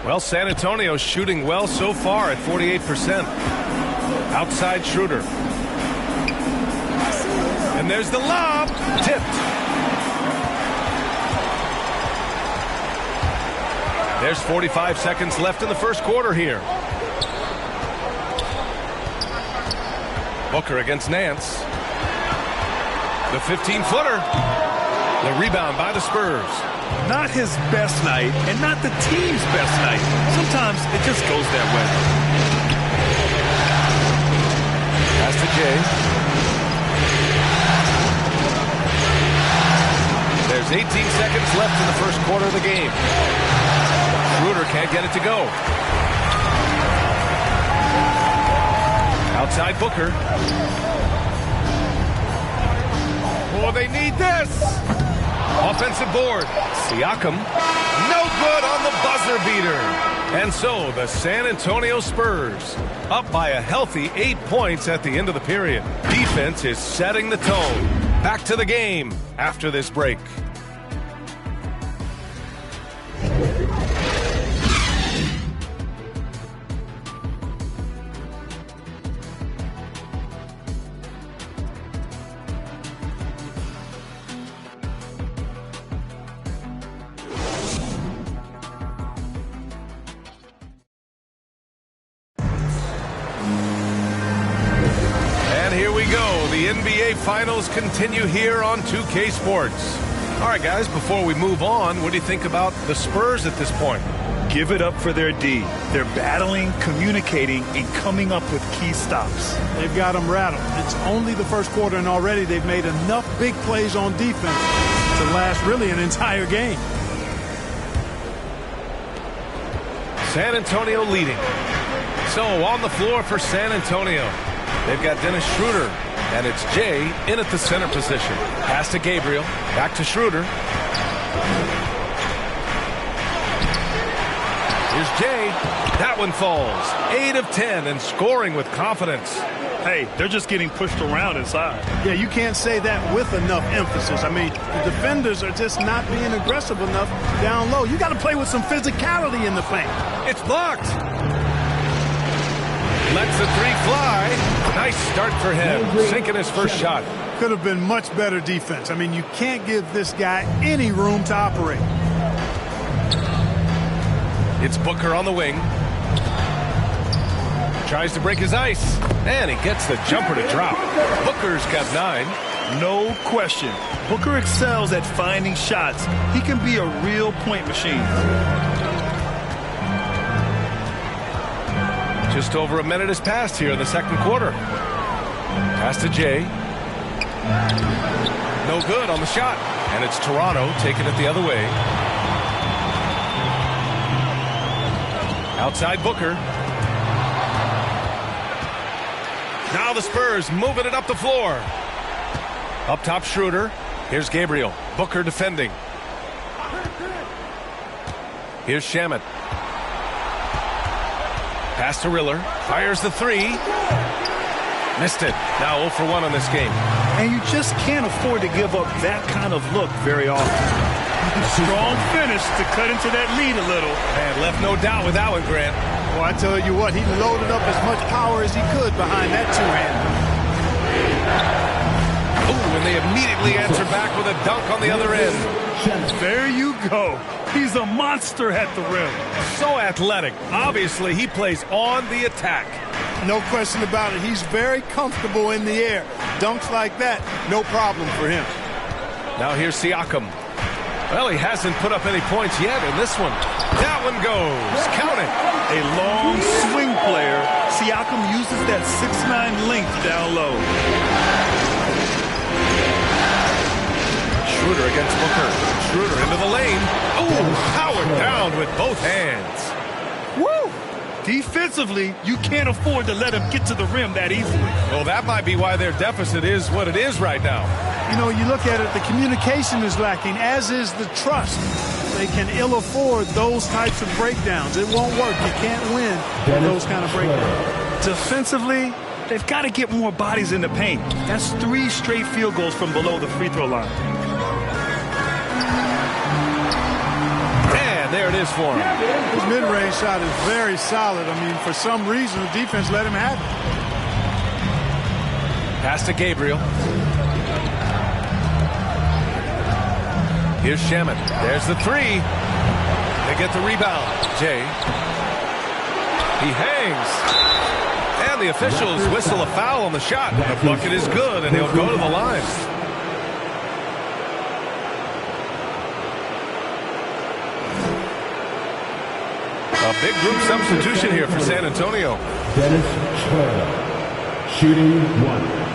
Well, San Antonio's shooting well so far at 48%. Outside Schroeder. And there's the lob. Tipped. There's 45 seconds left in the first quarter here. Booker against Nance. The 15-footer. The rebound by the Spurs. Not his best night, and not the team's best night. Sometimes it just goes that way. Pass to Jay. There's 18 seconds left in the first quarter of the game. Schroeder can't get it to go. Outside Booker. Oh, they need this. Offensive board. Siakam. No good on the buzzer beater. And so the San Antonio Spurs up by a healthy 8 points at the end of the period. Defense is setting the tone. Back to the game after this break. The NBA Finals continue here on 2K Sports. All right, guys, before we move on, what do you think about the Spurs at this point? Give it up for their D. They're battling, communicating, and coming up with key stops. They've got them rattled. It's only the first quarter, and already they've made enough big plays on defense to last really an entire game. San Antonio leading. So on the floor for San Antonio, they've got Dennis Schroeder. And it's Jay in at the center position. Pass to Gabriel. Back to Schroeder. Here's Jay. That one falls. 8 of 10 and scoring with confidence. Hey, they're just getting pushed around inside. Yeah, you can't say that with enough emphasis. I mean, the defenders are just not being aggressive enough down low. You got to play with some physicality in the paint. It's blocked. Lets the three fly. Nice start for him. Sinking his first shot. Could have been much better defense. I mean, you can't give this guy any room to operate. It's Booker on the wing. Tries to break his ice. And he gets the jumper to drop. Booker's got 9. No question. Booker excels at finding shots. He can be a real point machine. Just over a minute has passed here in the second quarter. Pass to Jay. No good on the shot. And it's Toronto taking it the other way. Outside Booker. Now the Spurs moving it up the floor. Up top Schroeder. Here's Gabriel. Booker defending. Here's Shamet. Pass to Riller. Fires the 3. Missed it. Now 0 for 1 on this game. And you just can't afford to give up that kind of look very often. Strong finish to cut into that lead a little. And left no doubt with that one, Grant. Well, I tell you what, he loaded up as much power as he could behind that two-hander. Ooh, and they immediately answer back with a dunk on the other end. There you go. He's a monster at the rim. So athletic. Obviously, he plays on the attack. No question about it. He's very comfortable in the air. Dunks like that, no problem for him. Now here's Siakam. Well, he hasn't put up any points yet in this one. That one goes. Count it. A long swing player. Siakam uses that 6'9" length down low. Schroeder against Booker. Schroeder into the lane. Ooh, powered down with both hands. Woo! Defensively, you can't afford to let him get to the rim that easily. Well, that might be why their deficit is what it is right now. You know, you look at it, the communication is lacking, as is the trust. They can ill afford those types of breakdowns. It won't work. You can't win with those kind of breakdowns. Defensively, they've got to get more bodies in the paint. That's 3 straight field goals from below the free throw line. And there there it is for him. His mid-range shot is very solid. I mean, for some reason, the defense let him have it. Pass to Gabriel. Here's Shaman. There's the three. They get the rebound. Jay. He hangs. And the officials whistle a foul on the shot. The bucket is good, and he'll go to the line. A big group substitution here for San Antonio. Dennis Schroeder, shooting 1.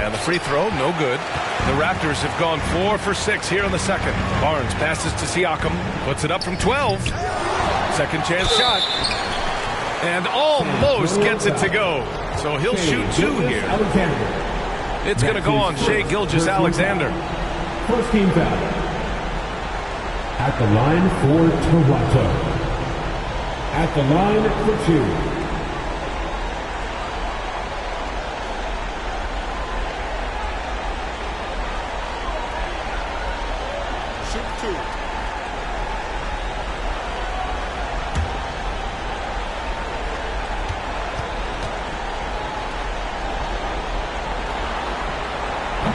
And the free throw, no good. The Raptors have gone 4 for 6 here in the second. Barnes passes to Siakam, puts it up from 12. Second chance shot. And almost gets it to go. So he'll shoot 2 here. It's going to go on Shai Gilgeous-Alexander. First team foul. At the line for Toronto. At the line for 2.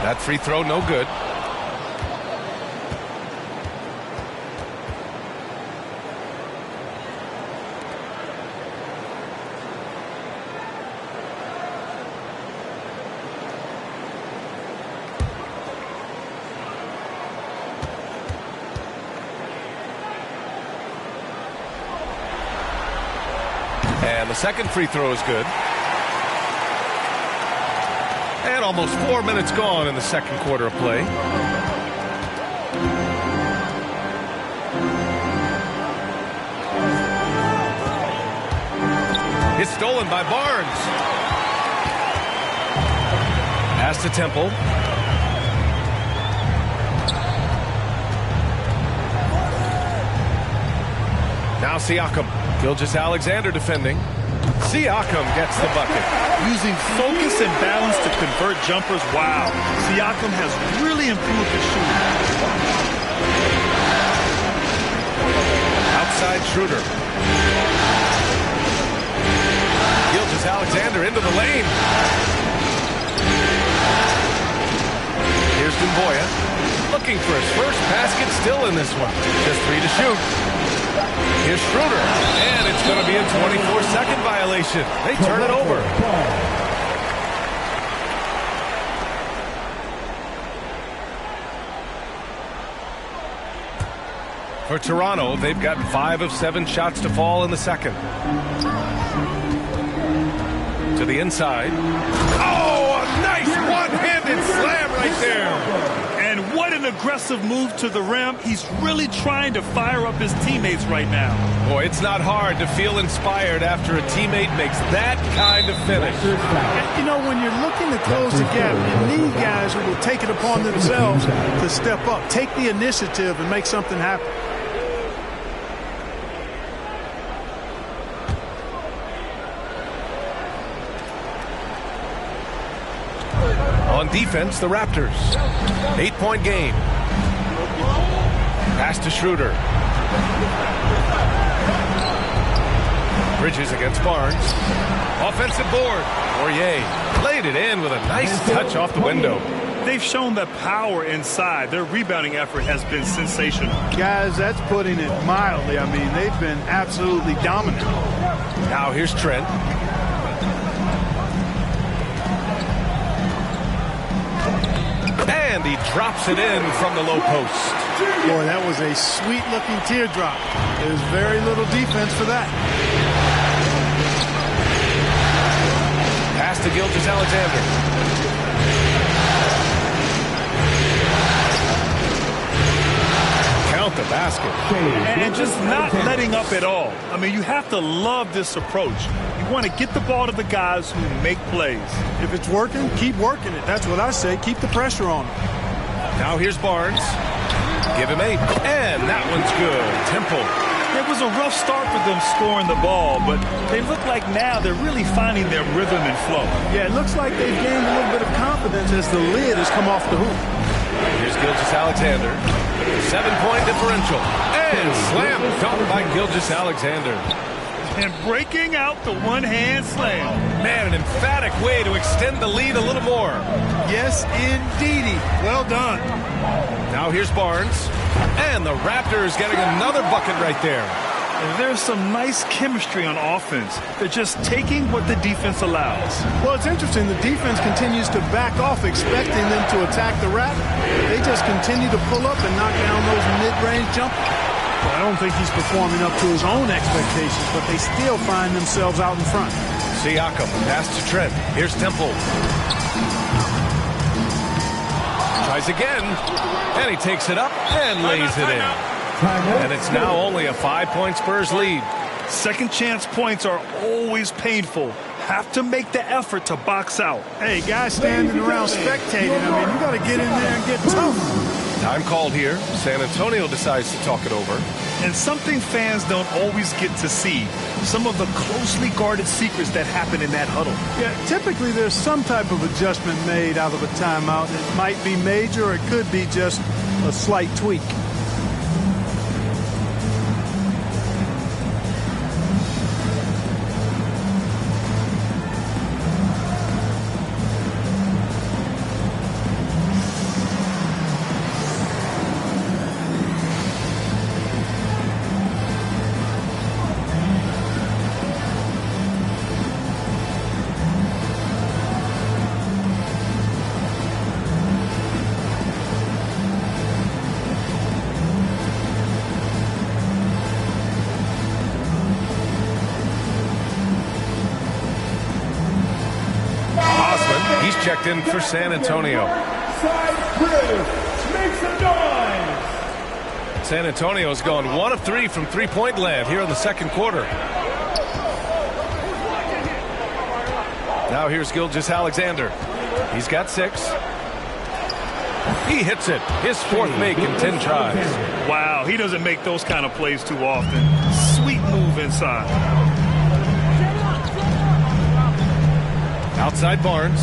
That free throw, no good. And the second free throw is good. And almost 4 minutes gone in the second quarter of play. It's stolen by Barnes. Pass to Temple. Now Siakam. Gilgeous-Alexander defending. Siakam gets the bucket. Using focus and balance to convert jumpers. Wow. Siakam has really improved his shooting. Outside Schroeder. Gilgeous-Alexander into the lane. Here's Dumboya. Looking for his first basket still in this one. Just 3 to shoot. Here's Schroeder, and it's going to be a 24-second violation. They turn it over. For Toronto, they've gotten 5 of 7 shots to fall in the second. To the inside. Oh, a nice one-handed slam right there. And what an aggressive move to the rim. He's really trying to fire up his teammates right now. Boy, it's not hard to feel inspired after a teammate makes that kind of finish. You know, when you're looking to close the gap, you need guys who will take it upon themselves to step up, take the initiative, and make something happen. On defense, the Raptors. 8-point game. Pass to Schroeder. Bridges against Barnes. Offensive board. Poirier laid it in with a nice touch off the window. They've shown that power inside. Their rebounding effort has been sensational. Guys, that's putting it mildly. I mean, they've been absolutely dominant. Now here's Trent. And he drops it in from the low post. Boy, that was a sweet-looking teardrop. There's very little defense for that. Pass to Gilgeous-Alexander. Count the basket. And just not letting up at all. I mean, you have to love this approach. You want to get the ball to the guys who make plays. If it's working, keep working it. That's what I say. Keep the pressure on him. Now here's Barnes. Give him 8. And that one's good. Temple. It was a rough start for them scoring the ball, but they look like now they're really finding their rhythm and flow. Yeah, it looks like they've gained a little bit of confidence as the lid has come off the hoop. Here's Gilgeous-Alexander. 7-point differential. And slam dunk by Gilgeous-Alexander. And breaking out the one-hand slam. Man, an emphatic way to extend the lead a little more. Yes, indeedy. Well done. Now here's Barnes. And the Raptors getting another bucket right there. And there's some nice chemistry on offense. They're just taking what the defense allows. Well, it's interesting. The defense continues to back off, expecting them to attack the Raptors. They just continue to pull up and knock down those mid-range jumpers. I don't think he's performing up to his own expectations, but they still find themselves out in front. Siakam, pass to Trent. Here's Temple. Tries again, and he takes it up and lays it in. And it's now only a 5-point Spurs lead. Second chance points are always painful. Have to make the effort to box out. Hey, guys standing around spectating, I mean, you got to get in there and get tough. Time called here. San Antonio decides to talk it over. And something fans don't always get to see. Some of the closely guarded secrets that happen in that huddle. Yeah, typically there's some type of adjustment made out of a timeout. It might be major or it could be just a slight tweak. Checked in for San Antonio. San Antonio's gone 1 of 3 from three-point land here in the second quarter. Now here's Gilgeous-Alexander. He's got 6. He hits it. His 4th make in 10 tries. Wow, he doesn't make those kind of plays too often. Sweet move inside. Outside Barnes.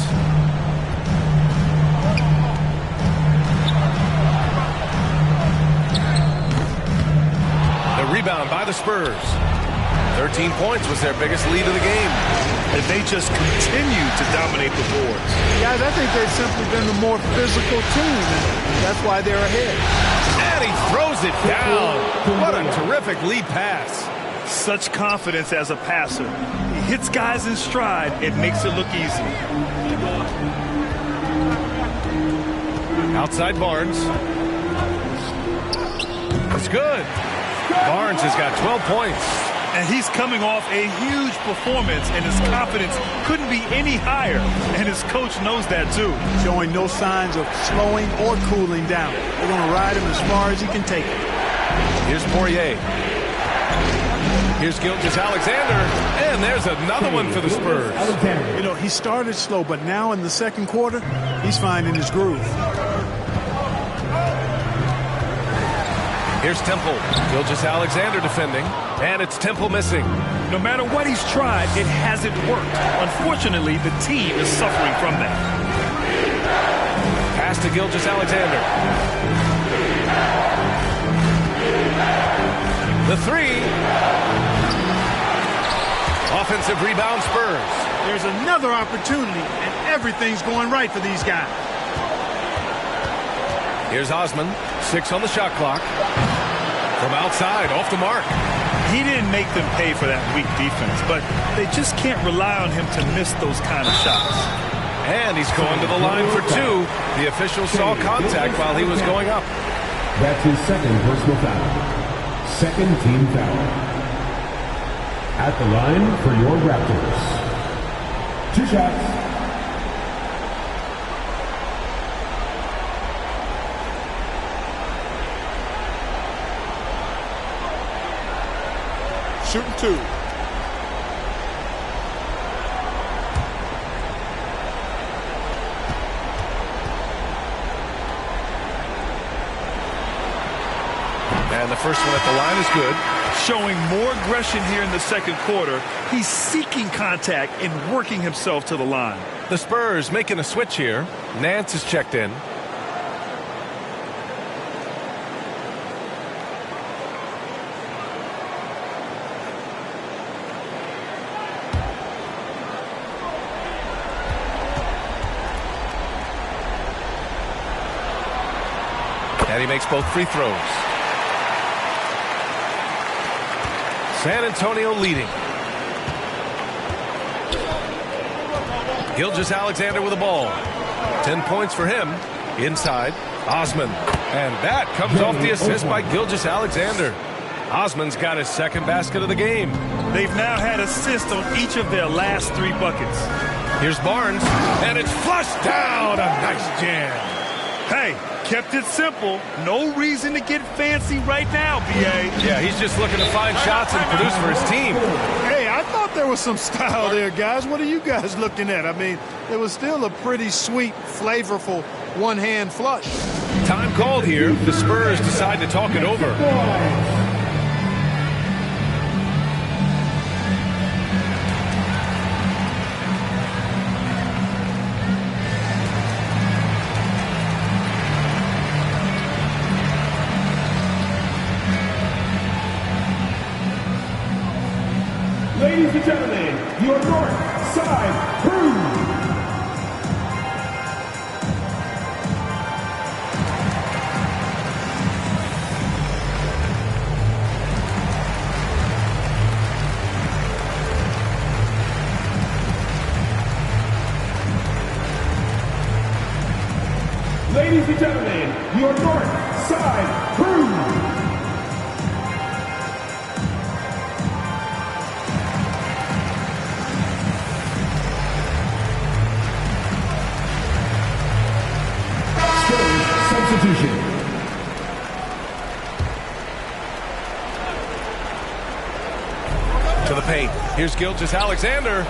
The rebound by the Spurs. 13 points was their biggest lead of the game. And they just continue to dominate the boards. Guys, I think they've simply been the more physical team, and that's why they're ahead. And he throws it down. What a terrific lead pass. Such confidence as a passer. He hits guys in stride. It makes it look easy. Outside Barnes. It's good. Barnes has got 12 points. And he's coming off a huge performance, and his confidence couldn't be any higher. And his coach knows that, too. Showing no signs of slowing or cooling down. They're going to ride him as far as he can take it. Here's Poirier. Here's Gilgeous-Alexander. And there's another one for the Spurs. You know, he started slow, but now in the second quarter, he's finding his groove. Here's Temple. Gilgeous-Alexander defending. And it's Temple missing. No matter what he's tried, it hasn't worked. Unfortunately, the team is suffering from that. Pass to Gilgeous-Alexander. The 3. Offensive rebound Spurs. There's another opportunity, and everything's going right for these guys. Here's Osman. 6 on the shot clock. From outside, off the mark. He didn't make them pay for that weak defense, but they just can't rely on him to miss those kind of shots. And he's going to the line for 2. The official saw contact while he was going up. That's his second personal foul. Second team foul. At the line for your Raptors. 2 shots. Shooting 2. And the first one at the line is good. Showing more aggression here in the second quarter. He's seeking contact and working himself to the line. The Spurs making a switch here. Nance is checked in. And he makes both free throws. San Antonio leading. Gilgeous-Alexander with the ball. 10 points for him. Inside, Osman. And that comes off the assist by Gilgeous-Alexander. Osman's got his second basket of the game. They've now had assists on each of their last 3 buckets. Here's Barnes, and it's flushed down. A nice jam. Hey, kept it simple. No reason to get fancy right now, B.A. Yeah, he's just looking to find shots and produce for his team. Hey, I thought there was some style there, guys. What are you guys looking at? I mean, it was still a pretty sweet, flavorful one-hand flush. Time called here. The Spurs decide to talk it over. Ladies and gentlemen, your north side crew. Ladies and gentlemen, your north side crew. Substitution. To the paint. Here's Gilgeous-Alexander.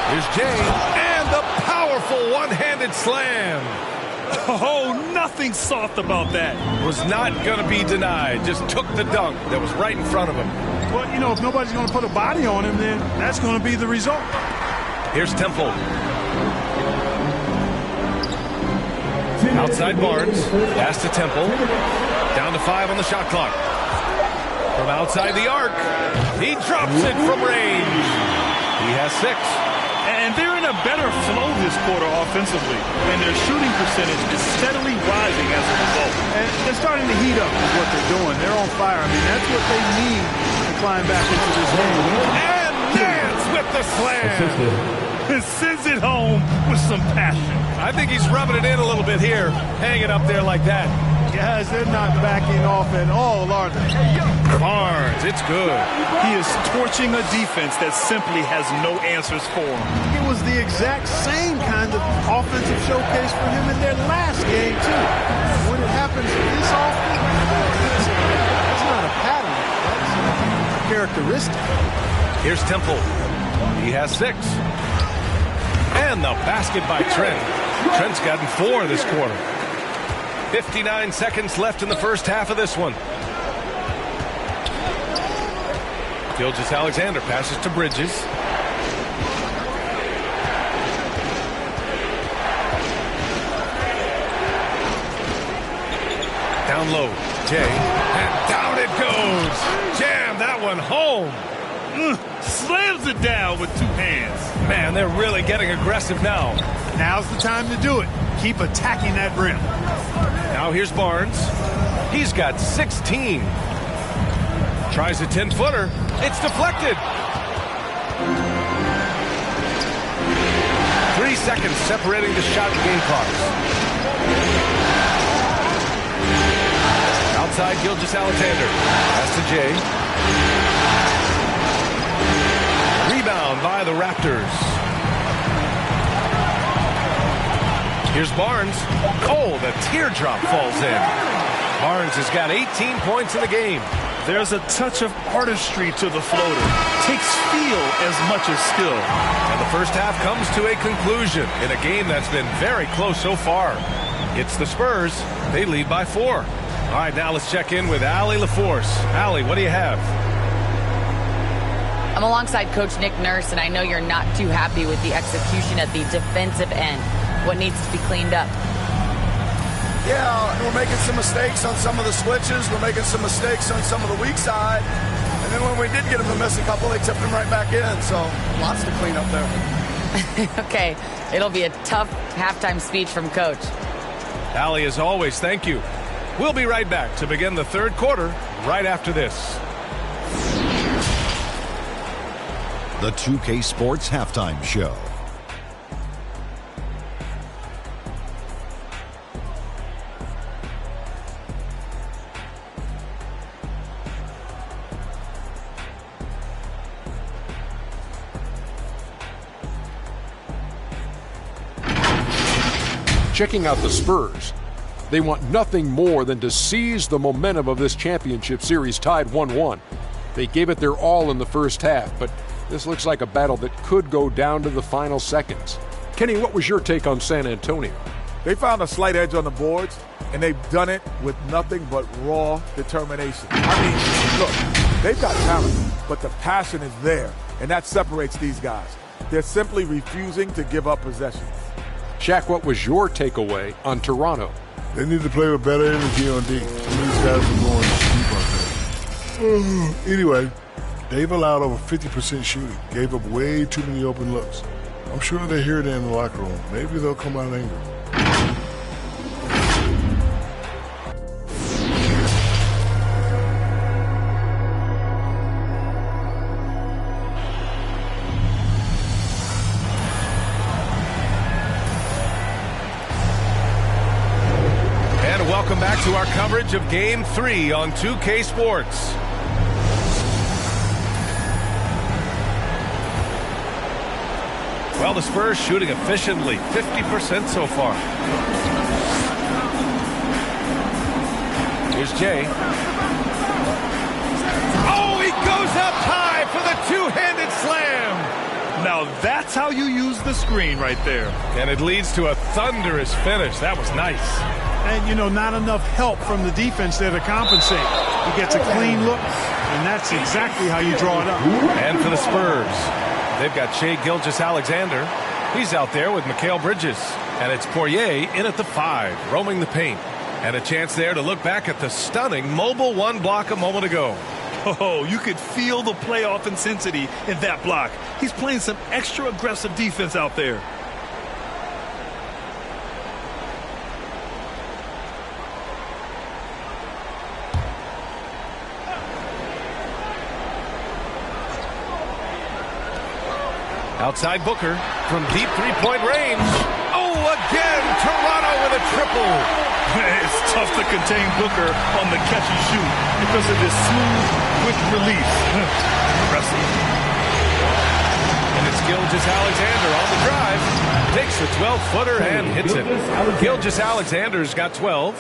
Here's Jay. And the powerful one-handed slam. Oh, nothing soft about that. Was not going to be denied. Just took the dunk that was right in front of him. Well, you know, if nobody's going to put a body on him, then that's going to be the result. Here's Temple. Outside Barnes, pass to Temple, down to 5 on the shot clock. From outside the arc, he drops it from range. He has 6. And they're in a better flow this quarter offensively, and their shooting percentage is steadily rising as a result. And they're starting to heat up is what they're doing. They're on fire. I mean, that's what they need to climb back into this game. And Nance with the slam. And sends it home with some passion. I think he's rubbing it in a little bit here, hanging up there like that. Guys, they're not backing off at all, are they? Barnes, it's good. He is torching a defense that simply has no answers for him. It was the exact same kind of offensive showcase for him in their last game, too. When it happens this often, it's not a pattern. That's a characteristic. Here's Temple. He has 6. And the basket by Trent. Trent's gotten 4 this quarter. 59 seconds left in the first half of this one. Gilgeous-Alexander passes to Bridges. Down low, Jay. And down it goes. Jam that one home. Slams it down with 2 hands. Man, they're really getting aggressive now. Now's the time to do it. Keep attacking that rim. Now here's Barnes. He's got 16. Tries a 10-footer. It's deflected. 3 seconds separating the shot and game clocks. Outside Gilgeous-Alexander. Pass to Jay. Rebound by the Raptors. Here's Barnes. Oh, the teardrop falls in. Barnes has got 18 points in the game. There's a touch of artistry to the floater. Takes feel as much as skill. And the first half comes to a conclusion in a game that's been very close so far. It's the Spurs. They lead by 4. All right, now let's check in with Allie LaForce. Allie, what do you have? I'm alongside Coach Nick Nurse, and I know you're not too happy with the execution at the defensive end. What needs to be cleaned up? Yeah, we're making some mistakes on some of the switches. We're making some mistakes on some of the weak side. And then when we did get them to miss a couple, they tipped them right back in. So lots to clean up there. Okay, it'll be a tough halftime speech from Coach. Allie, as always, thank you. We'll be right back to begin the third quarter right after this. The 2K Sports Halftime Show. Checking out the Spurs. They want nothing more than to seize the momentum of this championship series tied 1-1. They gave it their all in the first half, but this looks like a battle that could go down to the final seconds. Kenny, what was your take on San Antonio? They found a slight edge on the boards, and they've done it with nothing but raw determination. I mean, look, they've got talent, but the passion is there, and that separates these guys. They're simply refusing to give up possession. Shaq, what was your takeaway on Toronto? They need to play with better energy on D. Some of these guys are going deep out there. Anyway, they've allowed over 50% shooting, gave up way too many open looks. I'm sure they hear that in the locker room. Maybe they'll come out angry. Welcome back to our coverage of Game 3 on 2K Sports. Well, the Spurs shooting efficiently, 50% so far. Here's Jay. Oh, he goes up high for the two-handed slam. Now that's how you use the screen right there. And it leads to a thunderous finish. That was nice. And, you know, not enough help from the defense there to compensate. He gets a clean look, and that's exactly how you draw it up. And for the Spurs, they've got Shai Gilgeous-Alexander. He's out there with Mikal Bridges. And it's Poirier in at the 5, roaming the paint. And a chance there to look back at the stunning mobile one block a moment ago. Oh, you could feel the playoff intensity in that block. He's playing some extra aggressive defense out there. Outside Booker from deep three-point range. Oh, again, Toronto with a triple. It's tough to contain Booker on the catch and shoot because of his smooth, quick release. Impressive. And it's Gilgeous-Alexander on the drive. Takes the 12-footer and hits it. Gilgeous-Alexander's got 12.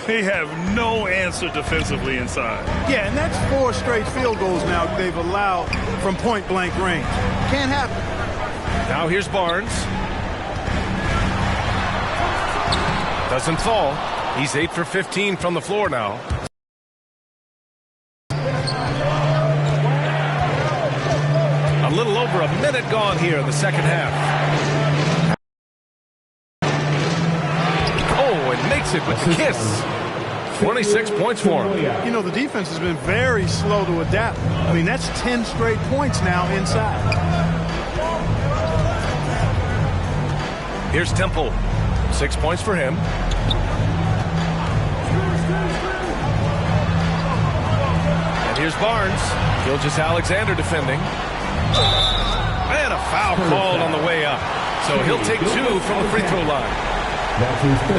They have no answer defensively inside. Yeah, and that's 4 straight field goals now they've allowed from point-blank range. Can't happen. Now here's Barnes. Doesn't fall. He's 8 for 15 from the floor now. A little over a minute gone here in the second half. Oh, and makes it with the kiss. 26 points for him. You know, the defense has been very slow to adapt. I mean, that's 10 straight points now inside. Here's Temple. 6 points for him. And here's Barnes. Gilgeous-Alexander defending. And a foul called on the way up. So he'll take 2 from the free throw line.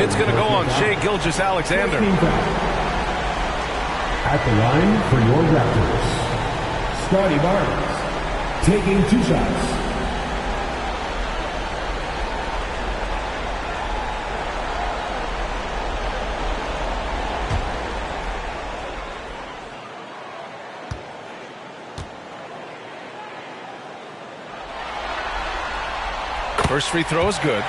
It's going to go on Shai Gilgeous-Alexander. At the line for your Raptors, Scotty Barnes, taking 2 shots. First free throw is good.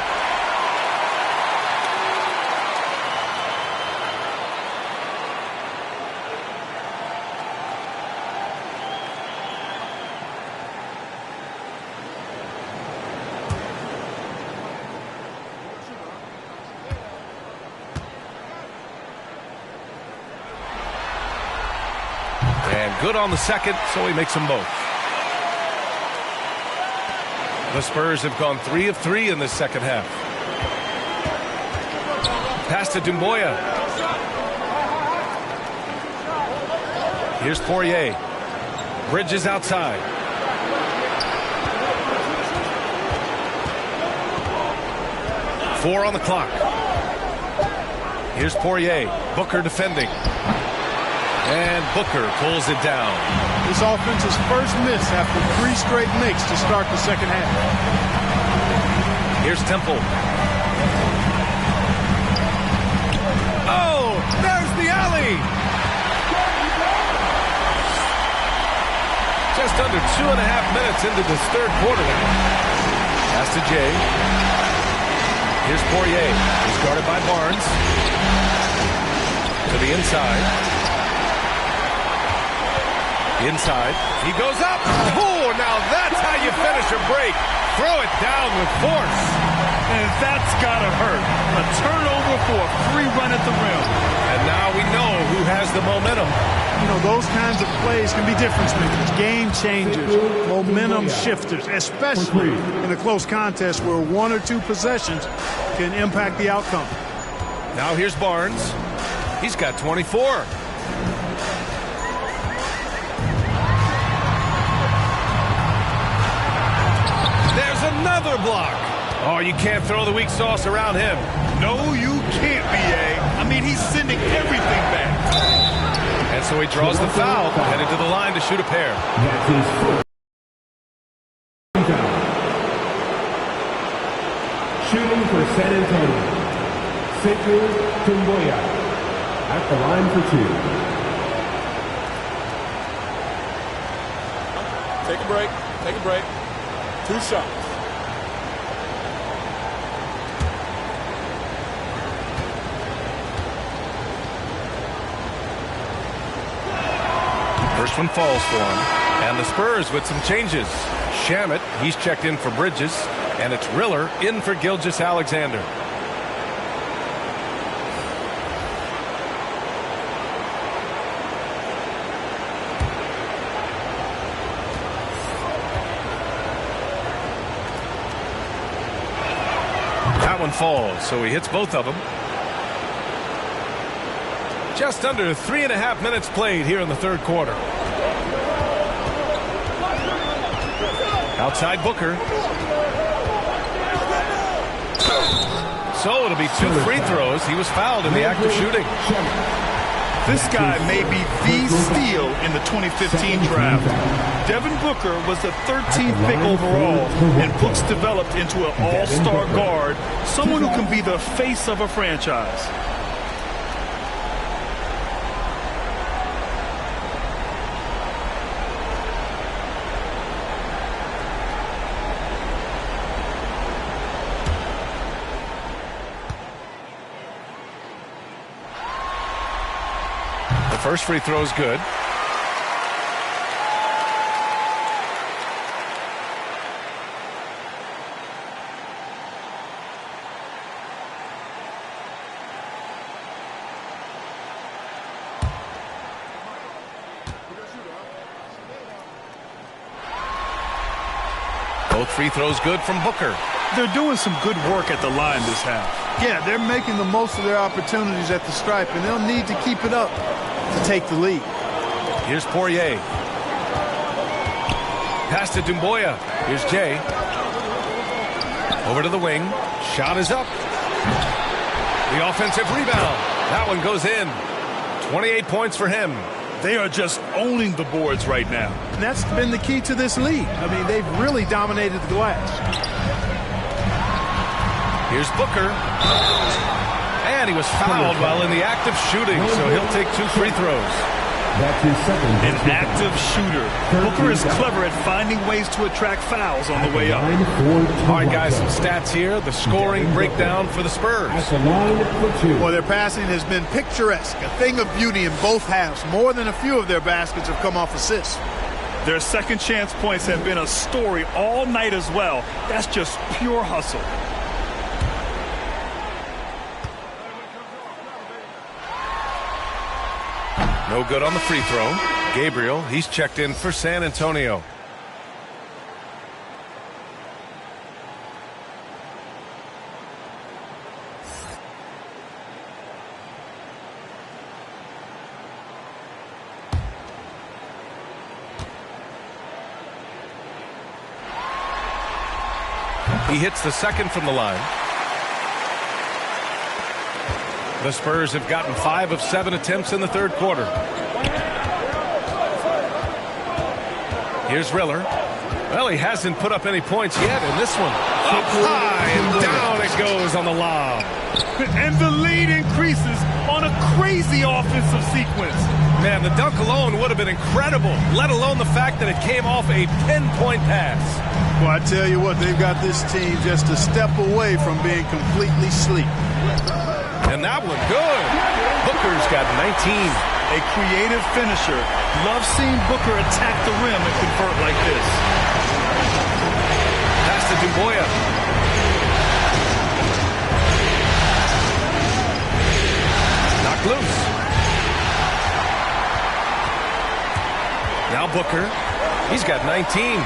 And good on the second, so he makes them both. The Spurs have gone 3 of 3 in this second half. Pass to Dumboya. Here's Poirier. Bridges outside. Four on the clock. Here's Poirier. Booker defending. And Booker pulls it down. This offense's first miss after 3 straight makes to start the second half. Here's Temple. Oh, there's the alley. Just under 2.5 minutes into this third quarter now. Pass to Jay. Here's Poirier. He's guarded by Barnes. To the inside. Inside. He goes up. Oh, now that's how you finish a break. Throw it down with force. And that's got to hurt. A turnover for a free run at the rim. And now we know who has the momentum. You know, those kinds of plays can be difference makers, game changers, momentum shifters, especially in a close contest where 1 or 2 possessions can impact the outcome. Now here's Barnes. He's got 24. There's another block. Oh, you can't throw the weak sauce around him. No, you can't, B.A. I mean, he's sending everything back. And so he draws the foul, headed to the line to shoot a pair. That's his first foul. Shooting for San Antonio, CPUvsCPU at the line for 2. Take a break. Take a break. 2 shots. First one falls for him. And the Spurs with some changes. Shamet, he's checked in for Bridges. And it's Riller in for Gilgeous-Alexander. That one falls, so he hits both of them. Just under 3.5 minutes played here in the third quarter. Outside Booker. So it'll be 2 free throws. He was fouled in the act of shooting. This guy may be the steal in the 2015 draft. Devin Booker was the 13th pick overall, and Brooks developed into an all-star guard, someone who can be the face of a franchise. First free throw is good. Both free throws good from Booker. They're doing some good work at the line this half. Yeah, they're making the most of their opportunities at the stripe, and they'll need to keep it up to take the lead. Here's Poirier. Pass to Dumboya. Here's Jay. Over to the wing. Shot is up. The offensive rebound. That one goes in. 28 points for him. They are just owning the boards right now. And that's been the key to this lead. I mean, they've really dominated the glass. Here's Booker. And he was fouled while in the act of shooting, so he'll take 2 free throws. That's his second. An active shooter. Booker is clever at finding ways to attract fouls on the way up. All right, guys, some stats here. The scoring breakdown for the Spurs. At the line for 2. Well, their passing has been picturesque, a thing of beauty in both halves. More than a few of their baskets have come off assists. Their second chance points have been a story all night as well. That's just pure hustle. No good on the free throw. Gabriel, he's checked in for San Antonio. He hits the second from the line. The Spurs have gotten 5 of 7 attempts in the third quarter. Here's Riller. Well, he hasn't put up any points yet in this one. Up high and down it goes on the lob. And the lead increases on a crazy offensive sequence. Man, the dunk alone would have been incredible, let alone the fact that it came off a pinpoint pass. Well, I tell you what, they've got this team just a step away from being completely asleep. And that one good. Booker's got 19. A creative finisher. Love seeing Booker attack the rim and convert like this. Pass to Duboya. Knocked loose. Now Booker. He's got 19.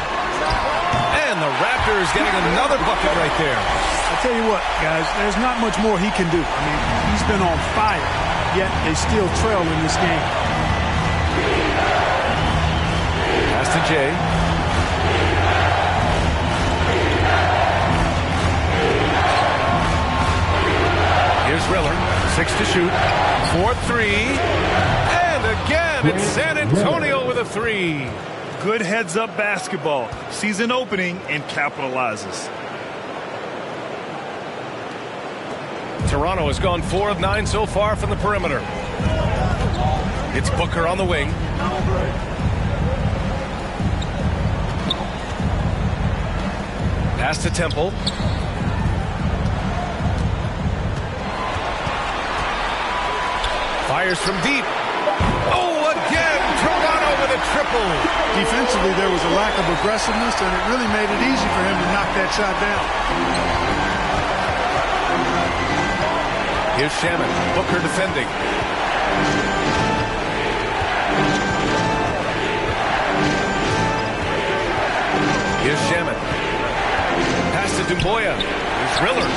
And the Raptors getting another bucket right there. I tell you what, guys, there's not much more he can do. I mean, he's been on fire, yet they still trail in this game. Pass to Jay. Here's Riller. 6 to shoot. 4-3. And again, it's San Antonio with a 3. Good heads-up basketball. Season opening and capitalizes. Toronto has gone 4 of 9 so far from the perimeter. It's Booker on the wing. Pass to Temple. Fires from deep. Oh, again, Toronto with a triple. Defensively, there was a lack of aggressiveness, and it really made it easy for him to knock that shot down. Here's Shaman. Booker defending. Here's Shaman. Pass to Duboya. Here's Riller.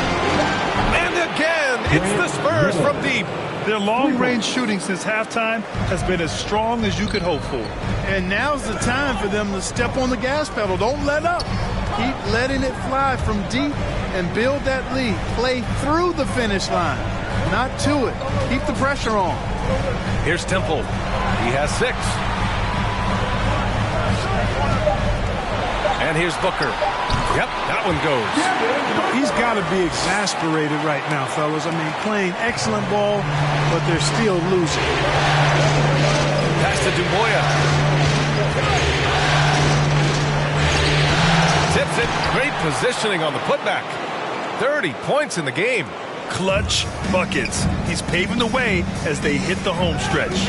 And again, it's the Spurs from deep. Their long-range shooting since halftime has been as strong as you could hope for. And now's the time for them to step on the gas pedal. Don't let up. Keep letting it fly from deep and build that lead. Play through the finish line, not to it. Keep the pressure on. Here's Temple. He has 6. And here's Booker. Yep, that one goes. He's got to be exasperated right now, fellas. I mean, playing excellent ball, but they're still losing. Pass to Duboya. Tips it. Great positioning on the putback. 30 points in the game. Clutch buckets. He's paving the way as they hit the home stretch.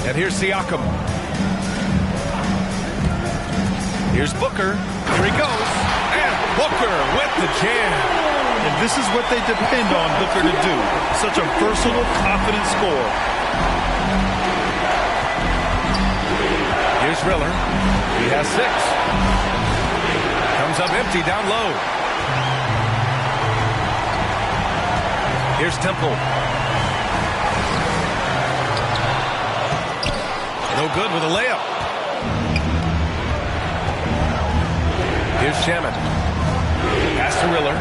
And here's Siakam. Here's Booker. Here he goes. And Booker with the jam. And this is what they depend on Booker to do. Such a versatile, confident scorer. Here's Riller. He has 6. Comes up empty down low. Here's Temple. No good with a layup. Here's Shaman. Pass to Riller.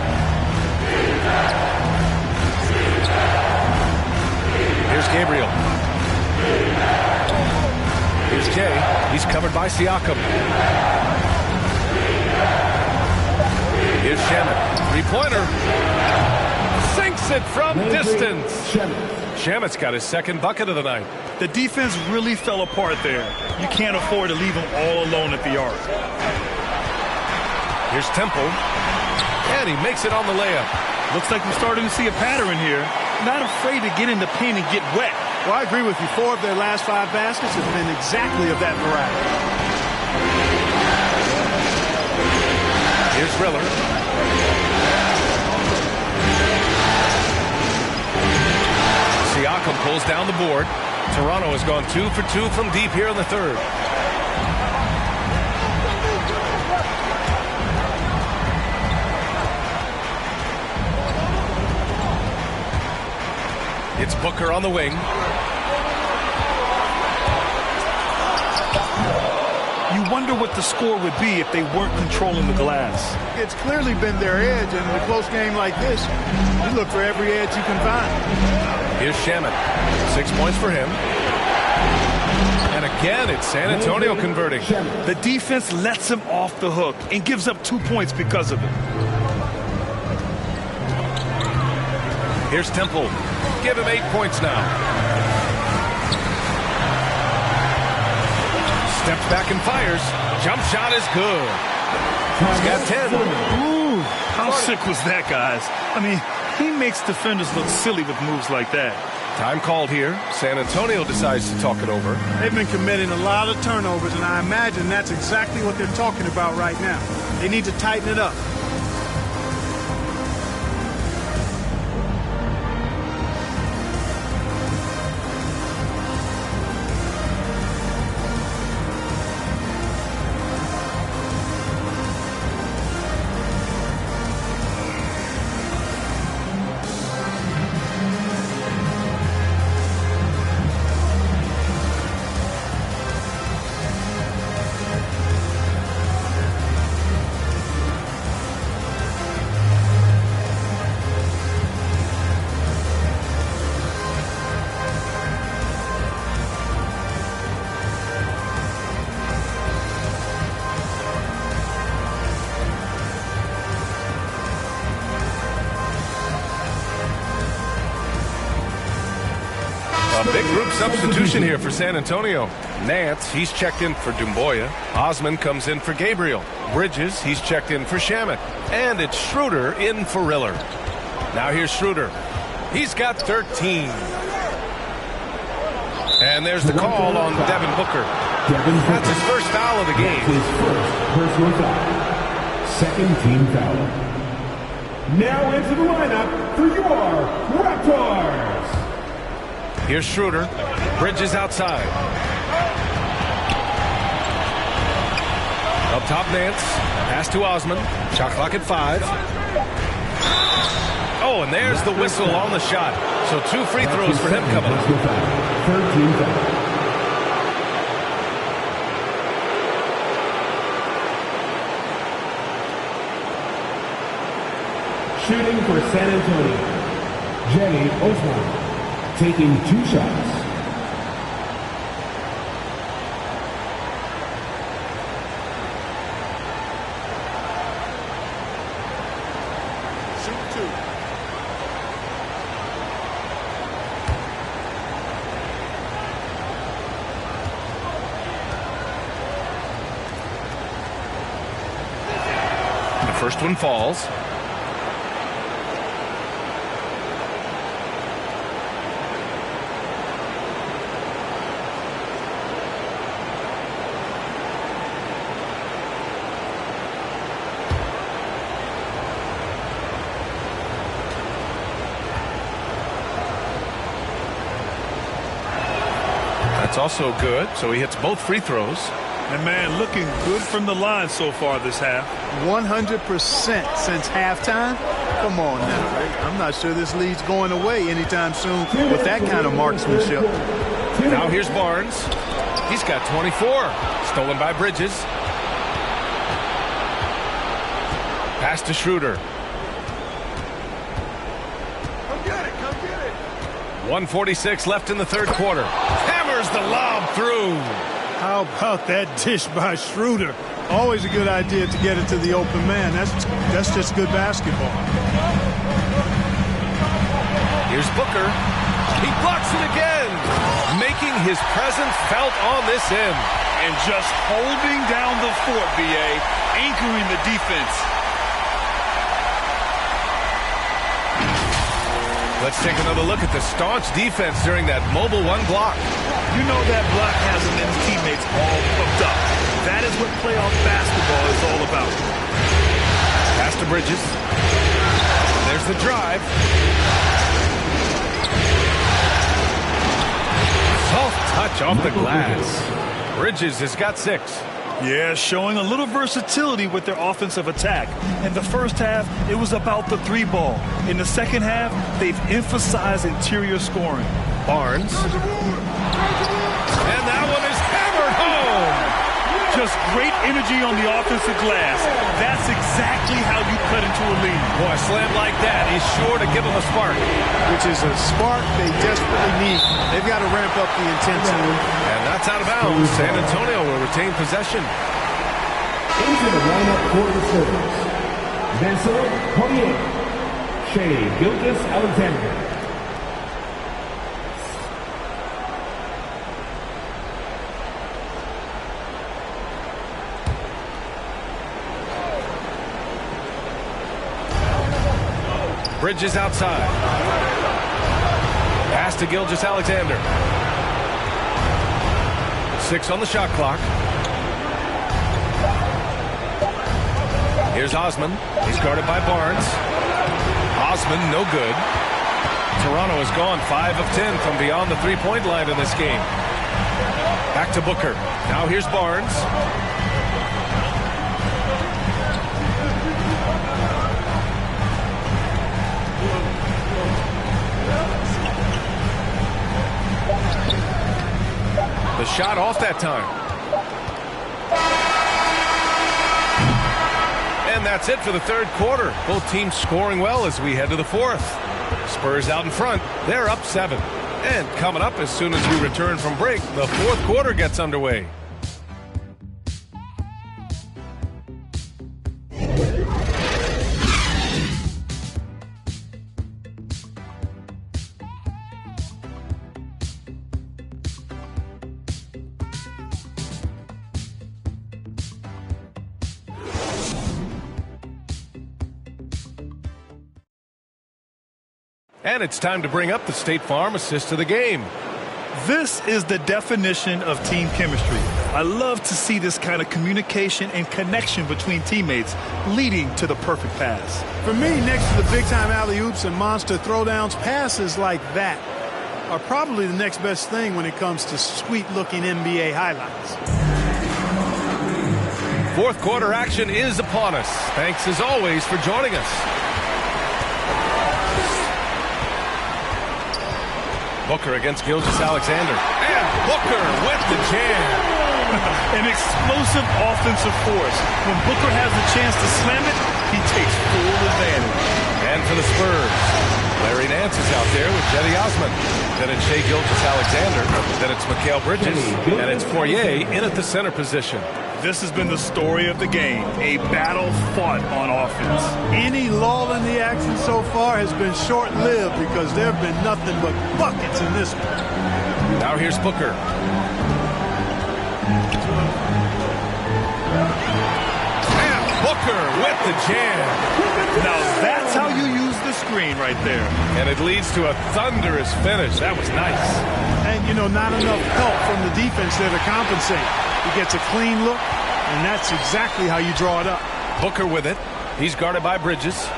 Here's Gabriel. Here's Jay. He's covered by Siakam. Here's Shaman. 3-pointer. Sinks it from distance. Shaman's got his second bucket of the night. The defense really fell apart there. You can't afford to leave them all alone at the arc. Here's Temple. And he makes it on the layup. Looks like we're starting to see a pattern here. Not afraid to get in the paint and get wet. Well, I agree with you. 4 of their last 5 baskets have been exactly of that variety. Here's Riller. Siakam pulls down the board. Toronto has gone 2 for 2 from deep here in the third. It's Booker on the wing. You wonder what the score would be if they weren't controlling the glass. It's clearly been their edge, and in a close game like this, you look for every edge you can find. Here's Shamet. 6 points for him. And again, it's San Antonio converting. The defense lets him off the hook and gives up 2 points because of it. Here's Temple. Give him 8 points now. Steps back and fires. Jump shot is good. He's got 10. Ooh, how sick was that, guys? I mean, he makes defenders look silly with moves like that. Time called here. San Antonio decides to talk it over. They've been committing a lot of turnovers, and I imagine that's exactly what they're talking about right now. They need to tighten it up. A big group substitution here for San Antonio. Nance, he's checked in for Dumboya. Osman comes in for Gabriel. Bridges, he's checked in for Shamet. And it's Schroeder in for Riller. Now here's Schroeder. He's got 13. And there's the call on Devin Booker. That's his first foul of the game. His first personal foul. Second team foul. Now into the lineup for your Raptors. Here's Schroeder. Bridges outside. Up top, Nance. Pass to Osman. Shot clock at 5. Oh, and there's the whistle on the shot. So 2 free throws for him coming up. Third team foul. Shooting for San Antonio, Jay Osman, taking 2 shots. Shoot 2. The first one falls. That's also good, so he hits both free throws. And man, looking good from the line so far this half. 100% since halftime. Come on now. I'm not sure this lead's going away anytime soon with that kind of marksmanship. Now here's Barnes. He's got 24. Stolen by Bridges. Pass to Schroeder. Come get it, come get it. 1:46 left in the third quarter. Hammers the lob through. How about that dish by Schroeder? Always a good idea to get it to the open man. That's just good basketball. Here's Booker. He blocks it again, making his presence felt on this end. And just holding down the fort, BA, anchoring the defense. Let's take another look at the staunch defense during that mobile 1 block. You know that block has him and his teammates all hooked up. That is what playoff basketball is all about. Pass to Bridges. There's the drive. So touch off the glass. Bridges has got 6. Yeah, showing a little versatility with their offensive attack. In the first half, it was about the 3 ball. In the second half, they've emphasized interior scoring. Barnes. And that one is hammered home. Just great energy on the offensive glass. That's exactly how you cut into a lead. Boy, a slam like that is sure to give them a spark. Which is a spark they desperately need. They've got to ramp up the intensity. And that's out of bounds. San Antonio will retain possession. Into the lineup for the Spurs. Vincent Poirier. Shea Gilgeous-Alexander. Bridges outside. Pass to Gilgeous-Alexander. 6 on the shot clock. Here's Osman. He's guarded by Barnes. Osman, no good. Toronto has gone 5 of 10 from beyond the three-point line in this game. Back to Booker. Now here's Barnes. The shot off that time. And that's it for the third quarter. Both teams scoring well as we head to the fourth. Spurs out in front. They're up 7. And coming up as soon as we return from break, the fourth quarter gets underway. And it's time to bring up the State Farm assist of the game. This is the definition of team chemistry. I love to see this kind of communication and connection between teammates leading to the perfect pass. For me, next to the big-time alley-oops and monster throwdowns, passes like that are probably the next best thing when it comes to sweet-looking NBA highlights. Fourth quarter action is upon us. Thanks as always for joining us. Booker against Gilgeous-Alexander. And Booker with the jam. An explosive offensive force. When Booker has a chance to slam it, he takes full advantage. And for the Spurs, Larry Nance is out there with Cedi Osman. Then it's Shea Gilgeous-Alexander. Then it's Mikal Bridges. And it's Poirier in at the center position. This has been the story of the game, a battle fought on offense. Any lull in the action so far has been short-lived because there have been nothing but buckets in this one. Now here's Booker. And Booker with the jam. Now that's how you use the screen right there. And it leads to a thunderous finish. That was nice. And, you know, not enough help from the defense there to compensate. He gets a clean look, and that's exactly how you draw it up. Booker with it. He's guarded by Bridges.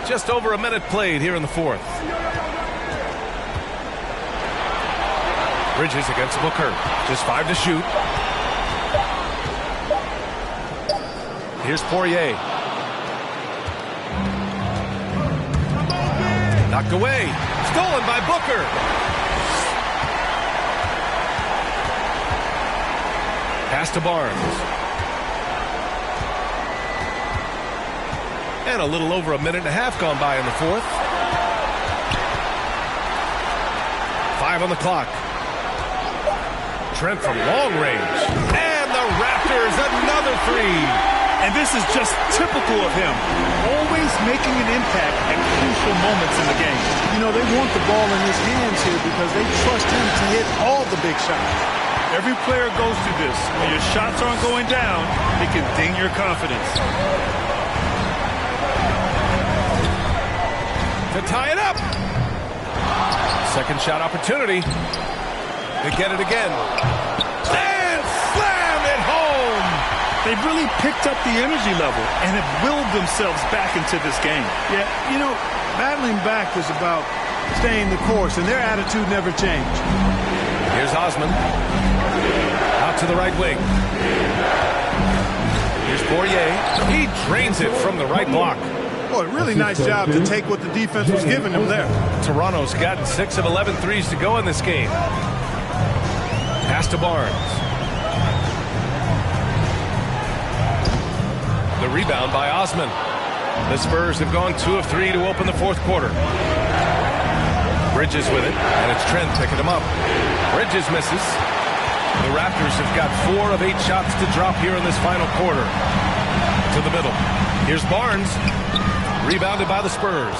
Just over a minute played here in the fourth. Bridges against Booker. Just 5 to shoot. Here's Poirier. Knocked away. Stolen by Booker. Pass to Barnes. And a little over a minute and a half gone by in the fourth. 5 on the clock. Trent from long range. And the Raptors, another 3. And this is just typical of him. Always making an impact at crucial moments in the game. You know, they want the ball in his hands here because they trust him to hit all the big shots. Every player goes through this. When your shots aren't going down, it can ding your confidence. To tie it up. Second shot opportunity. They get it again. And slam it home. They've really picked up the energy level and have willed themselves back into this game. Yeah, you know, battling back is about staying the course, and their attitude never changed. Here's Osman. Out to the right wing. Here's Poirier. He drains it from the right block. Boy, really nice job to take what the defense was giving him there. Toronto's gotten 6 of 11 threes to go in this game. Pass to Barnes. The rebound by Osman. The Spurs have gone 2 of 3 to open the fourth quarter. Bridges with it, and it's Trent picking him up. Bridges misses. The Raptors have got 4 of 8 shots to drop here in this final quarter. To the middle. Here's Barnes. Rebounded by the Spurs.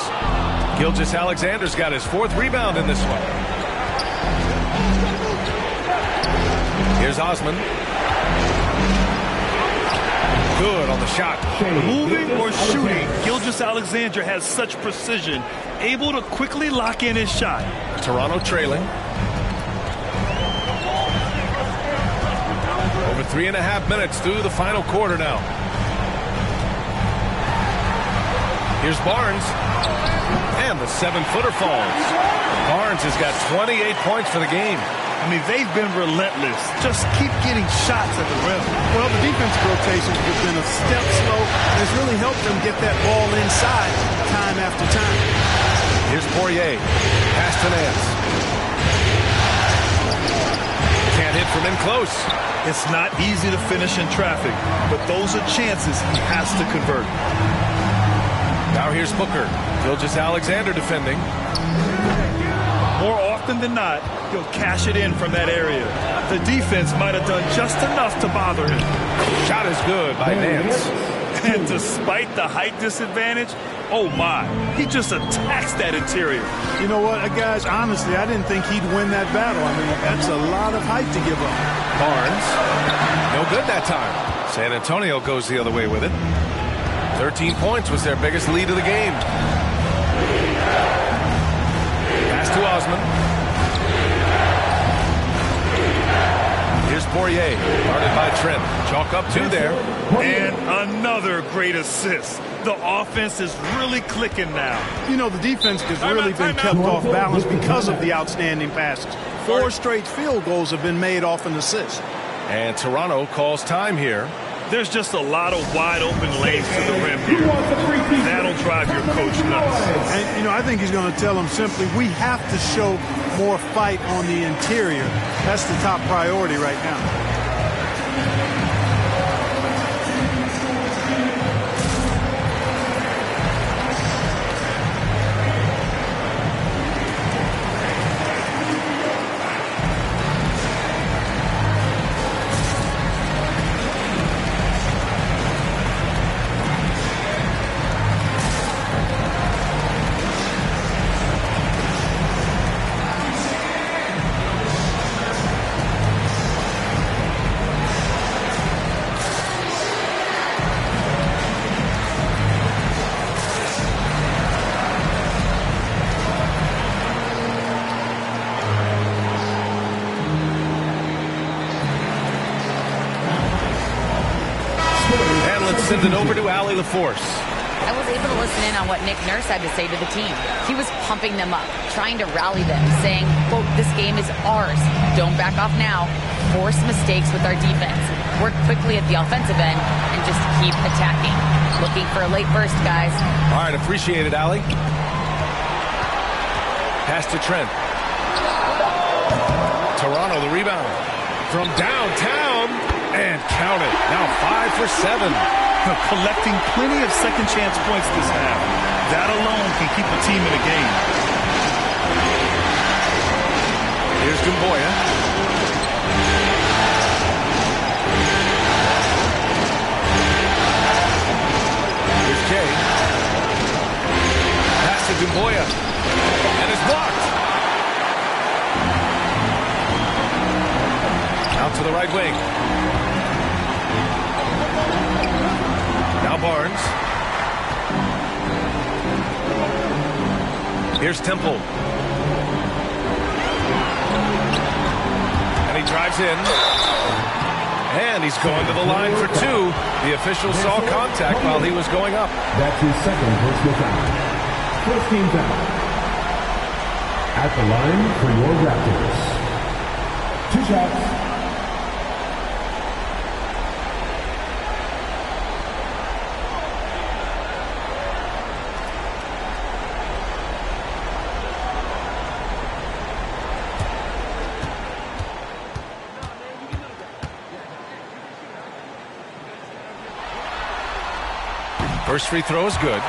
Gilgeous-Alexander's got his 4th rebound in this one. Here's Osman. Good on the shot. Moving or shooting, Gilgeous-Alexander has such precision, able to quickly lock in his shot. Toronto trailing. Over 3.5 minutes through the final quarter now. Here's Barnes. And the 7-footer falls. Barnes has got 28 points for the game. I mean, they've been relentless. Just keep getting shots at the rim. Well, the defensive rotations have been a step slow. It's really helped them get that ball inside time after time. Here's Poirier. Pass to Nance. Can't hit from in close. It's not easy to finish in traffic, but those are chances he has to convert. Now here's Booker. Gilgeous-Alexander defending. More often than not, he'll cash it in from that area. The defense might have done just enough to bother him. Shot is good by Nance. And despite the height disadvantage, oh my, he just attacks that interior. You know what, guys, honestly, I didn't think he'd win that battle. I mean, that's a lot of height to give up. Barnes. No good that time. San Antonio goes the other way with it. 13 points was their biggest lead of the game. Pass to Osman. Here's Poirier, guarded by Trent. Chalk up 2 there. And another great assist. The offense is really clicking now. You know, the defense has really been kept off balance because of the outstanding passes. 4 straight field goals have been made off an assist. And Toronto calls time here. There's just a lot of wide open lanes to the rim here. That'll drive your coach nuts. And, you know, I think he's going to tell them simply, we have to show more fight on the interior. That's the top priority right now. Send it over to Allie LaForce. I was able to listen in on what Nick Nurse had to say to the team. He was pumping them up, trying to rally them, saying, quote, this game is ours. Don't back off now. Force mistakes with our defense. Work quickly at the offensive end and just keep attacking. Looking for a late burst, guys. All right, appreciate it, Allie. Pass to Trent. Toronto, the rebound. From downtown, and count it. Now 5 for 7. Collecting plenty of second chance points this half. That alone can keep a team in the game. Here's Dumboya. Here's Jay. Pass to Dumboya. And it's blocked. Out to the right wing. Now Barnes. Here's Temple. And he drives in. And he's going to the line for 2. The official saw contact while he was going up. That's his second personal foul. First team foul. At the line for your Raptors. 2 shots. First free throw is good.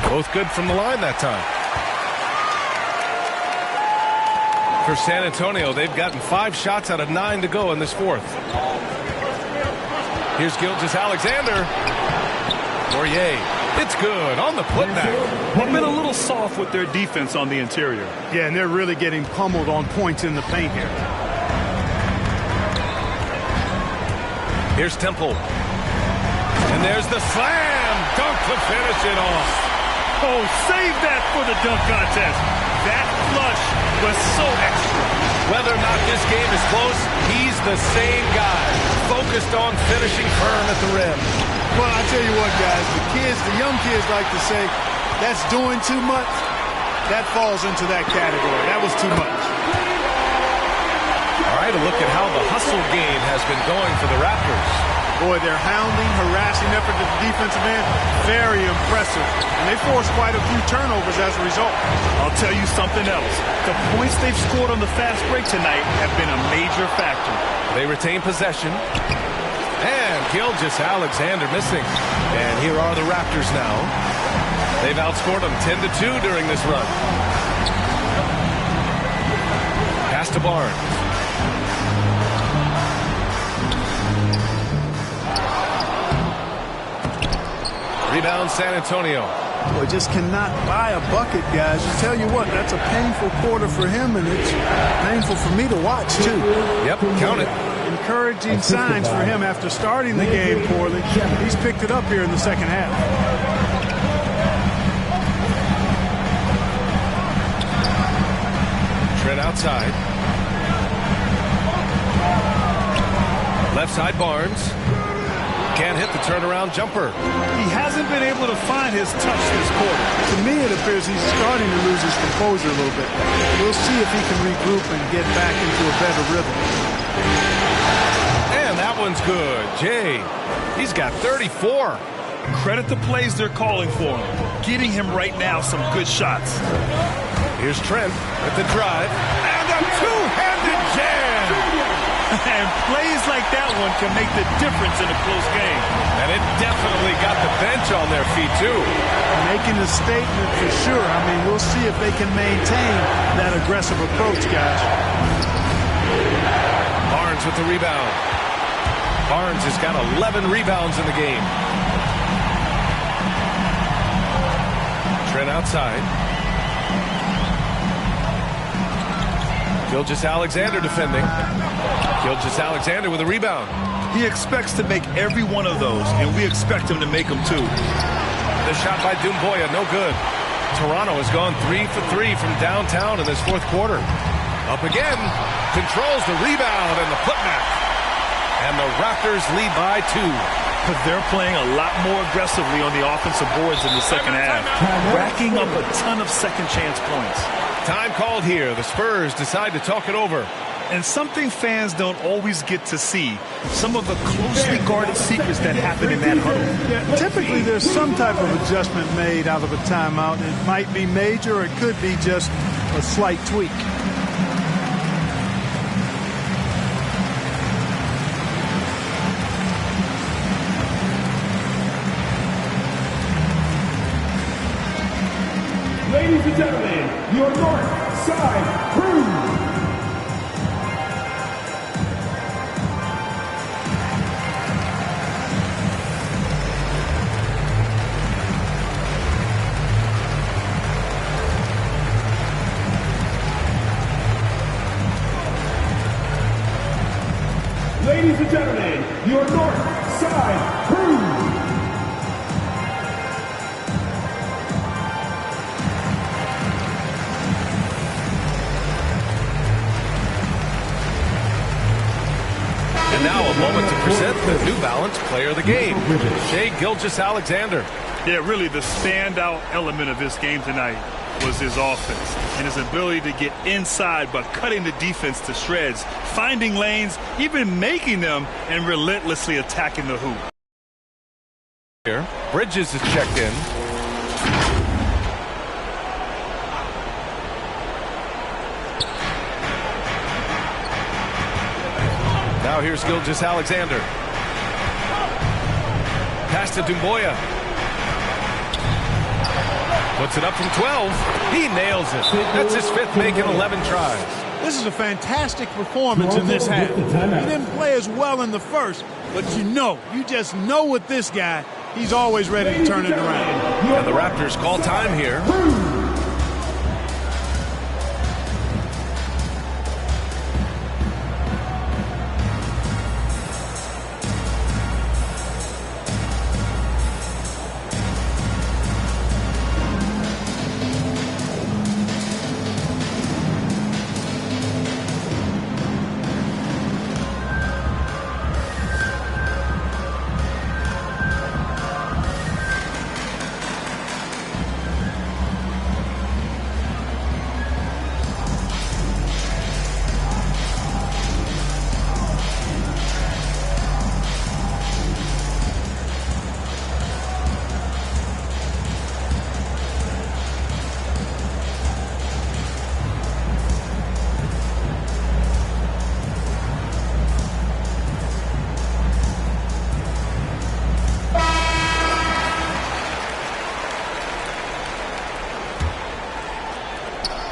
Both good from the line that time. For San Antonio, they've gotten 5 shots out of 9 to go in this fourth. Here's Gilgeous-Alexander. Poirier, it's good on the putback. They've been a little soft with their defense on the interior. Yeah, and they're really getting pummeled on points in the paint here. Here's Temple. And there's the slam dunk to finish it off. Oh, save that for the dunk contest. That flush was so extra. Whether or not this game is close, he's the same guy, focused on finishing firm at the rim. Well, I tell you what, guys, the young kids like to say, that's doing too much. That falls into that category. That was too much. All right, a look at how the hustle game has been going for the Raptors. Boy, their hounding, harassing effort at the defensive end, very impressive. And they forced quite a few turnovers as a result. I'll tell you something else. The points they've scored on the fast break tonight have been a major factor. They retain possession. And Gilgeous-Alexander missing. And here are the Raptors now. They've outscored them 10-2 during this run. Pass to Barnes. Rebound San Antonio. Boy, just cannot buy a bucket, guys. I tell you what, that's a painful quarter for him, and it's painful for me to watch, too. Yep, count it. Encouraging signs for him after starting the game poorly. He's picked it up here in the second half. Trent outside. Left side Barnes. Can't hit the turnaround jumper. He hasn't been able to find his touch this quarter. To me, it appears he's starting to lose his composure a little bit. We'll see if he can regroup and get back into a better rhythm. And that one's good. Jay, he's got 34. Credit the plays they're calling for him. Getting him right now some good shots. Here's Trent with the drive. And a two-handed jam. And plays like that one can make the difference in a close game. And it definitely got the bench on their feet, too. Making a statement for sure. I mean, we'll see if they can maintain that aggressive approach, guys. Barnes with the rebound. Barnes has got 11 rebounds in the game. Trent outside. Gilgeous-Alexander defending. Gilgeous-Alexander with a rebound. He expects to make every one of those, and we expect him to make them too. The shot by Doumbouya, no good. Toronto has gone 3 for 3 from downtown in this fourth quarter. Up again, controls the rebound and the putback. And the Raptors lead by 2. But they're playing a lot more aggressively on the offensive boards in the second half, racking up a ton of second chance points. Time called here. The Spurs decide to talk it over. And something fans don't always get to see, some of the closely guarded secrets that happen in that huddle. Yeah, typically there's some type of adjustment made out of a timeout. It might be major or it could be just a slight tweak. Ladies and gentlemen, your North Side Crew. Ladies and gentlemen, your North Side Crew. And now a moment to present the New Balance Player of the Game, Shai Gilgeous-Alexander. Yeah, really the standout element of this game tonight was his offense and his ability to get inside but cutting the defense to shreds, finding lanes, even making them, and relentlessly attacking the hoop. Here, Bridges is checked in. Now here's Gilgeous-Alexander. Pass to Doumbouya. Puts it up from 12. He nails it. That's his fifth make in 11 tries. This is a fantastic performance in this half. He didn't play as well in the first, but you just know with this guy, he's always ready to turn it around. And the Raptors call time here.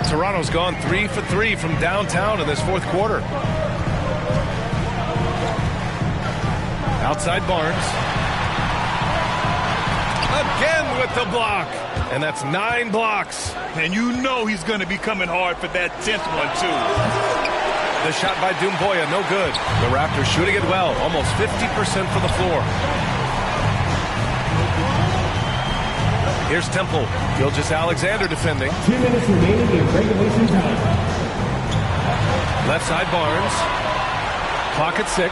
Toronto's gone 3 for 3 from downtown in this fourth quarter. Outside Barnes. Again with the block. And that's 9 blocks. And you know he's going to be coming hard for that 10th one, too. The shot by Doumbouya, no good. The Raptors shooting it well, almost 50% for the floor. Here's Temple. Gilgeous-Alexander defending. 2 minutes remaining in regulation time. Left side Barnes. Clock at 6.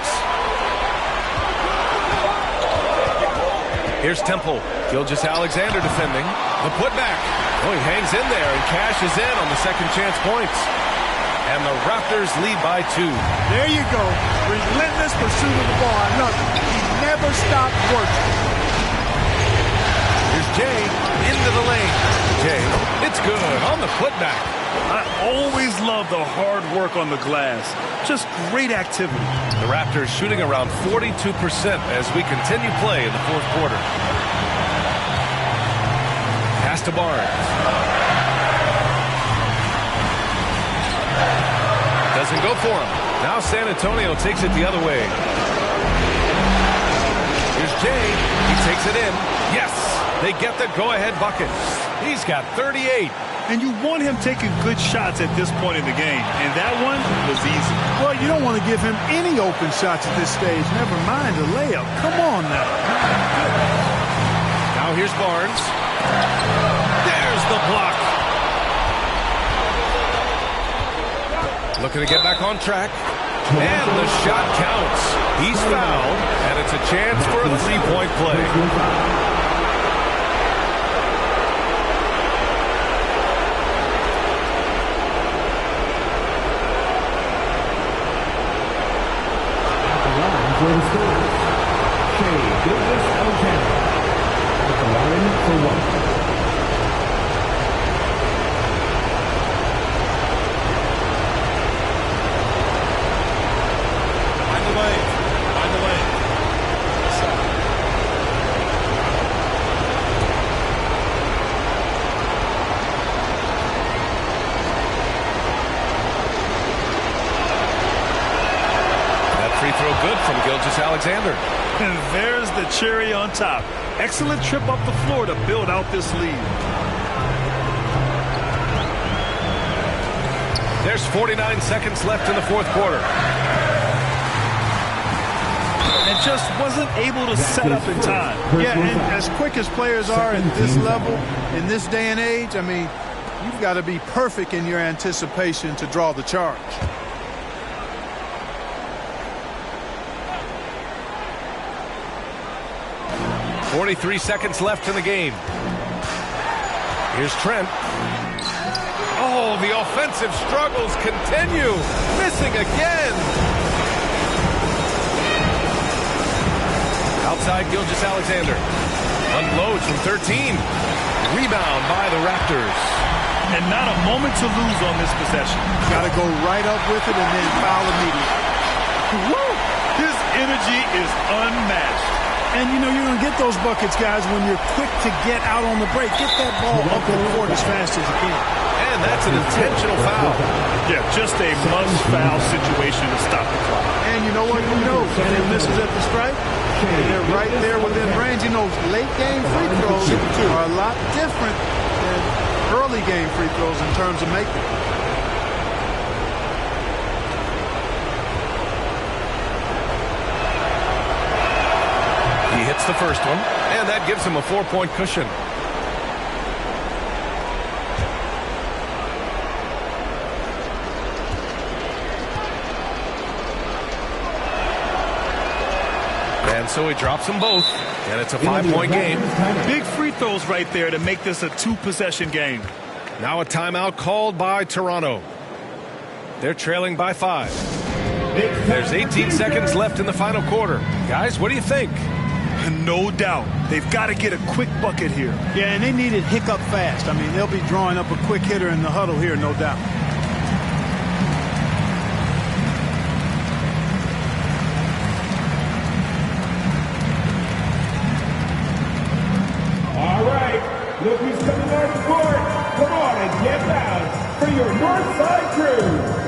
Here's Temple. Gilgeous-Alexander defending. The putback. Oh, he hangs in there and cashes in on the second chance points. And the Raptors lead by 2. There you go. Relentless pursuit of the ball. I love it. He never stopped working. Here's Jay into the lane. Jay, it's good on the putback. I always love the hard work on the glass. Just great activity. The Raptors shooting around 42% as we continue play in the fourth quarter. Pass to Barnes. Doesn't go for him. Now San Antonio takes it the other way. Here's Jay. He takes it in. Yes! They get the go-ahead bucket. He's got 38. And you want him taking good shots at this point in the game. And that one was easy. Well, you don't want to give him any open shots at this stage. Never mind a layup. Come on now. Now here's Barnes. There's the block. Looking to get back on track. And the shot counts. He's fouled. And it's a chance for a three-point play. Jordan Cooley. Shai Gilgeous-Alexander. At the line for 1. Good from Gilgeous-Alexander. And there's the cherry on top. Excellent trip up the floor to build out this lead. There's 49 seconds left in the fourth quarter. and just wasn't able to set up in time. Yeah, and as quick as players are at this level, in this day and age, I mean, you've got to be perfect in your anticipation to draw the charge. .43 seconds left in the game. Here's Trent. Oh, the offensive struggles continue. Missing again. Outside Gilgeous-Alexander. Unloads from 13. Rebound by the Raptors. And not a moment to lose on this possession. Got to go right up with it and then foul immediately. Woo! His energy is unmatched. And, you know, you're going to get those buckets, guys, when you're quick to get out on the break. Get that ball up the court as fast as you can. And that's an intentional foul. Yeah, just a must-foul situation to stop the clock. And you know what? You know, if he misses at the stripe, they're right there within range. You know, late-game free throws are a lot different than early-game free throws in terms of making. He hits the first one, and that gives him a 4-point cushion. And so he drops them both, and it's a 5-point game. Big free throws right there to make this a 2-possession game. Now a timeout called by Toronto. They're trailing by 5. There's 18 seconds left in the final quarter. Guys, what do you think? No doubt. They've got to get a quick bucket here. Yeah, and they need it hiccup fast. I mean, they'll be drawing up a quick hitter in the huddle here, no doubt. All right, look who's coming on the court. Come on and get down for your North Side crew.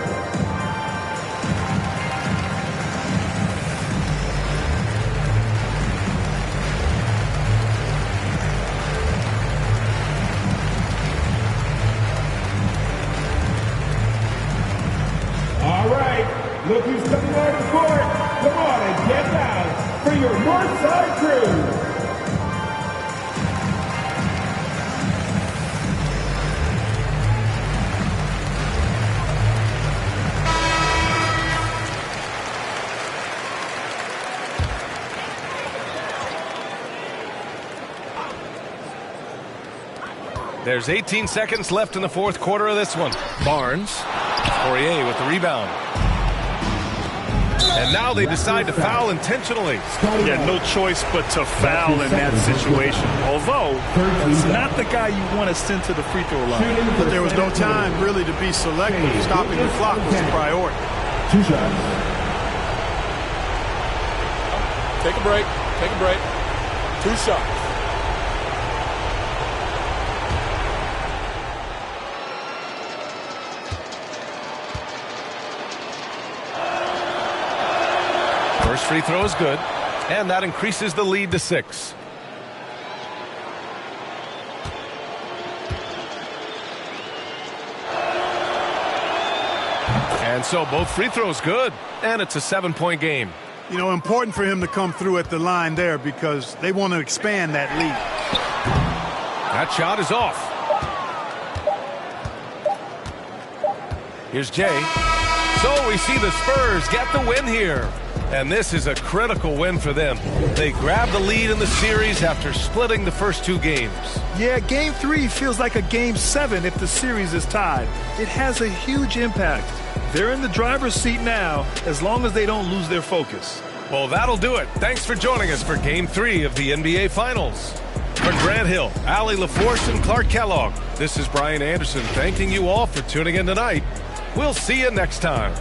Look who's coming on the court. Come on and get down for your North Side crew. There's 18 seconds left in the fourth quarter of this one. Barnes, Poirier with the rebound. And now they decide to foul intentionally. Yeah, no choice but to foul in that situation. Although, he's not the guy you want to send to the free throw line. But there was no time really to be selective. Stopping the clock was the priority. 2 shots. Take a break. Take a break. 2 shots. First free throw is good, and that increases the lead to 6. And so both free throws good, and it's a 7-point game. You know, important for him to come through at the line there because they want to expand that lead. That shot is off. Here's Jay. So we see the Spurs get the win here. And this is a critical win for them. They grab the lead in the series after splitting the first 2 games. Yeah, Game 3 feels like a Game 7 if the series is tied. It has a huge impact. They're in the driver's seat now as long as they don't lose their focus. Well, that'll do it. Thanks for joining us for Game 3 of the NBA Finals. For Grant Hill, Allie LaForce, and Clark Kellogg, this is Brian Anderson thanking you all for tuning in tonight. We'll see you next time.